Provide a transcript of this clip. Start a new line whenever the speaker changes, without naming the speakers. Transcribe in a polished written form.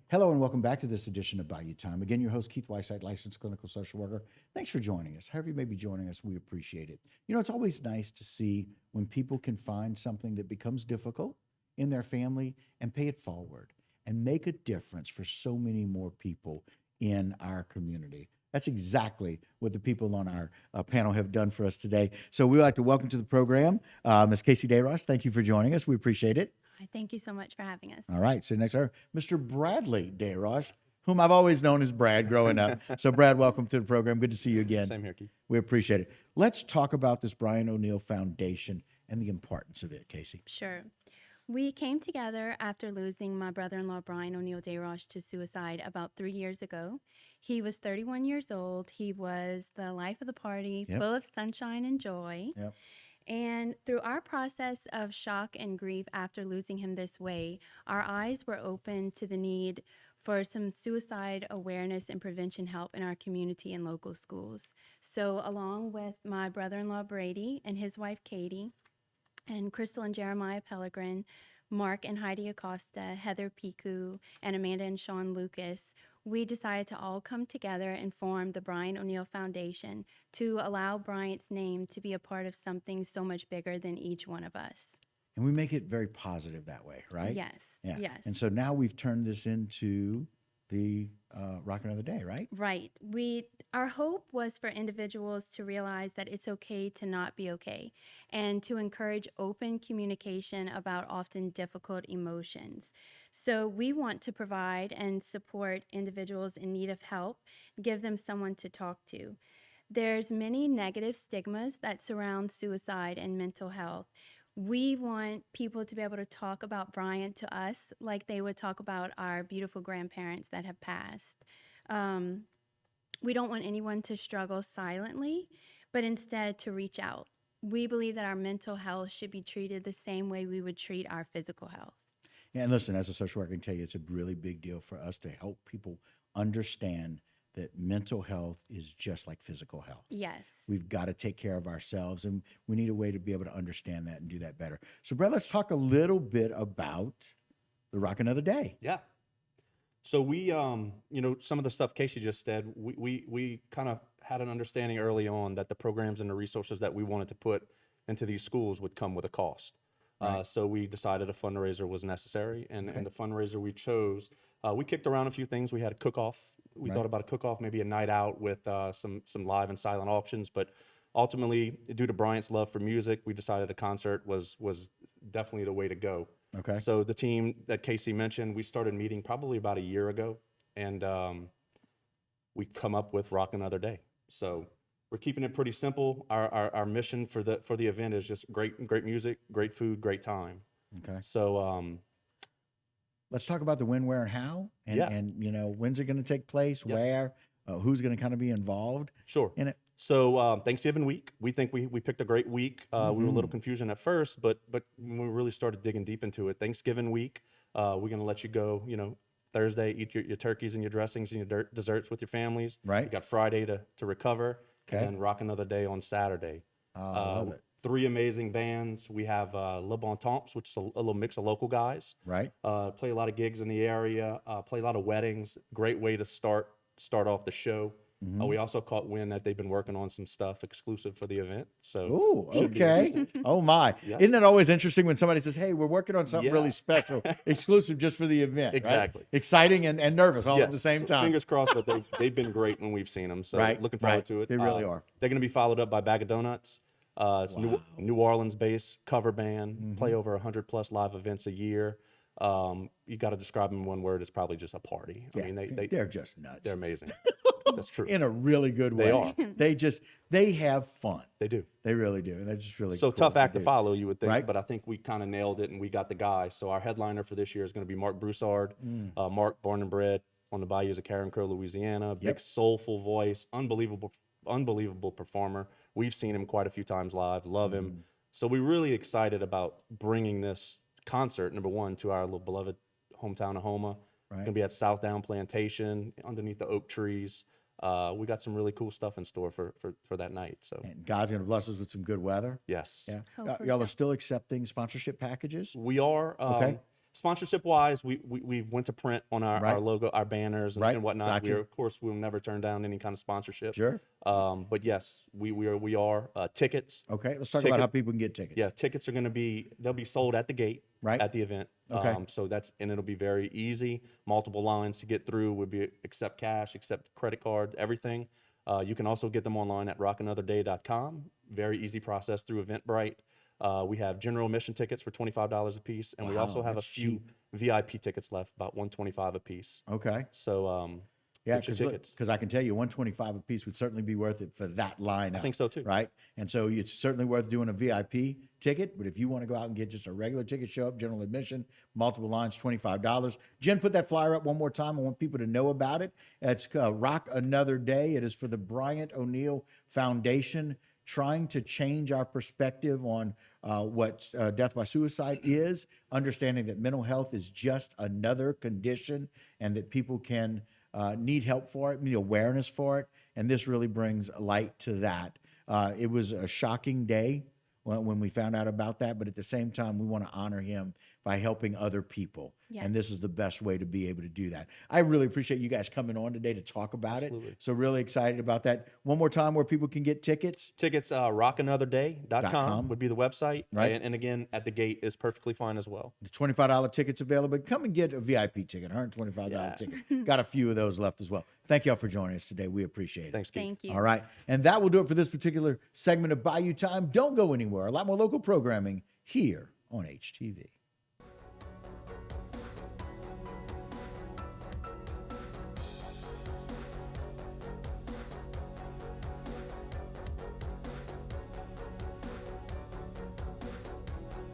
Hello and welcome back to this edition of Bayou Time. Again, your host, Keith Whiteside, licensed clinical social worker. Thanks for joining us. However you may be joining us, we appreciate it. You know, it's always nice to see when people can find something that becomes difficult in their family and pay it forward and make a difference for so many more people in our community. That's exactly what the people on our panel have done for us today. So we'd like to welcome to the program Ms. Casey DeRoche. Thank you for joining us. We appreciate it.
Thank you so much for having us.
All right. So next, Mr. Bradley DeRoche, whom I've always known as Brad growing up. So Brad, welcome to the program. Good to see you again.
Same here, Keith.
We appreciate it. Let's talk about this Bryant Oneil Foundation and the importance of it, Casey.
Sure. We came together after losing my brother-in-law, Bryant Oneil DeRoche, to suicide about 3 years ago. He was 31 years old. He was the life of the party, full of sunshine and joy.
Yep.
And through our process of shock and grief after losing him this way, our eyes were open to the need for some suicide awareness and prevention help in our community and local schools. So along with my brother-in-law, Brady, and his wife, Katie, and Crystal and Jeremiah Pellegrin, Mark and Heidi Acosta, Heather Piku, and Amanda and Sean Lucas, we decided to all come together and form the Bryant Oneil Foundation to allow Bryant's name to be a part of something so much bigger than each one of us.
And we make it very positive that way, right?
Yes,
Yeah.
yes.
And so now we've turned this into the Rock Another Day, right?
Right. Our hope was for individuals to realize that it's okay to not be okay and to encourage open communication about often difficult emotions. So we want to provide and support individuals in need of help, give them someone to talk to. There's many negative stigmas that surround suicide and mental health. We want people to be able to talk about Bryant to us like they would talk about our beautiful grandparents that have passed. We don't want anyone to struggle silently, but instead to reach out. We believe that our mental health should be treated the same way we would treat our physical health.
Yeah, and listen, as a social worker, I can tell you it's a really big deal for us to help people understand that mental health is just like physical health.
Yes.
We've got to take care of ourselves, and we need a way to be able to understand that and do that better. So, Brad, let's talk a little bit about the Rock Another Day.
Yeah. So we, some of the stuff Casey just said, we kind of had an understanding early on that the programs and the resources that we wanted to put into these schools would come with a cost.
Right.
So we decided a fundraiser was necessary, and the fundraiser we chose, we kicked around a few things. We had a cook-off. We thought about a cook-off, maybe a night out with some live and silent auctions, but ultimately, due to Bryant's love for music, we decided a concert was definitely the way to go.
Okay.
So the team that Casey mentioned, we started meeting probably about a year ago, and we come up with Rock Another Day. So we're keeping it pretty simple. Our mission for the event is just great music, great food, great time.
Okay.
So
let's talk about the when, where, and how, and when's it going to take place,
Yes.
where, who's going to kind of be involved
Sure.
in it.
So Thanksgiving week, we think we picked a great week. We were a little confusion at first, but when we really started digging deep into it, Thanksgiving week, we're going to let you go, Thursday, eat your turkeys and your dressings and your desserts with your families.
Right.
You got Friday to recover,
Okay.
and then Rock Another Day on Saturday.
I love it.
3 amazing bands. We have Le Bon Temps, which is a little mix of local guys.
Right.
Play a lot of gigs in the area, play a lot of weddings. Great way to start off the show. We also caught wind that they've been working on some stuff exclusive for the event. So,
Oh,
should be
okay.
interesting.
Oh, my.
Yeah.
Isn't it always interesting when somebody says, hey, we're working on something
Yeah.
really special, exclusive just for the event, right?
Exactly.
Exciting and nervous all at
Yes.
the same
So
time.
Fingers crossed, but they've been great when we've seen them. So
Right,
looking forward
right.
to it.
They really are.
They're going to be followed up by Bag of Donuts. It's
Wow.
New Orleans-based cover band. Play over 100+ live events a year. You got to describe them in one word. It's probably just a party.
Yeah,
I mean,
they're just nuts.
they're amazing. That's true.
In a really good way.
They are.
They have fun.
They do.
They really do. And they're just really
So
cool
tough act to
do.
follow, you would think,
Right.
but I think we kind of nailed it and we got the guy. So our headliner for this year is going to be Mark Broussard. Mark, born and bred on the bayous of Karen Crow, Louisiana. Big soulful voice, unbelievable performer. We've seen him quite a few times live. Love him. So we're really excited about bringing this concert, number one, to our little beloved hometown of Houma.
Right.
Going to be at South Down Plantation underneath the oak trees. We got some really cool stuff in store for that night. So
And God's going to bless us with some good weather.
yes,
Yeah.
Hopefully
Y'all
so.
are still accepting sponsorship packages?
we are.
Okay.
Sponsorship wise, we went to print on our
Right.
logo, our banners, and,
Right.
and whatnot.
Gotcha.
Of course, we'll never turn down any kind of sponsorship.
Sure.
But yes, we are tickets.
Okay. Let's talk about
Ticket-
how people can get tickets.
Yeah, tickets are going to they'll be sold at the gate
Right.
at the event.
Okay.
So it'll be very easy. Multiple lines to get through. Would be accept cash, accept credit card, everything. You can also get them online at rockanotherday.com. Very easy process through Eventbrite. We have general admission tickets for $25 a piece, and we also
Wow,
have a
that's
few
cheap.
VIP tickets left, about $125 a piece.
Okay.
So
Yeah,
get your tickets.
because I can tell you, 125 a piece would certainly be worth it for that lineup.
I think so too.
Right, and so it's certainly worth doing a VIP ticket. But if you want to go out and get just a regular ticket, show up, general admission, multiple lines, $25. Jen, put that flyer up one more time. I want people to know about it. It's Rock Another Day. It is for the Bryant Oneil Foundation, trying to change our perspective on what death by suicide is, understanding that mental health is just another condition and that people can need help for it, need awareness for it. And this really brings light to that. It was a shocking day when we found out about that, but at the same time, we want to honor him by helping other people.
Yes.
And this is the best way to be able to do that. I really appreciate you guys coming on today to talk about
Absolutely.
it. So really excited about that. One more time where people can get tickets.
Tickets, rockanotherday.com would be the website.
Right.
And again, at the gate is perfectly fine as well.
The $25 tickets available. Come and get a VIP ticket, $125 ticket. Got a few of those left as well. Thank y'all for joining us today. We appreciate it.
Thanks, Keith.
Thank you.
All right. And that will do it for this particular segment of Bayou Time. Don't go anywhere. A lot more local programming here on HTV.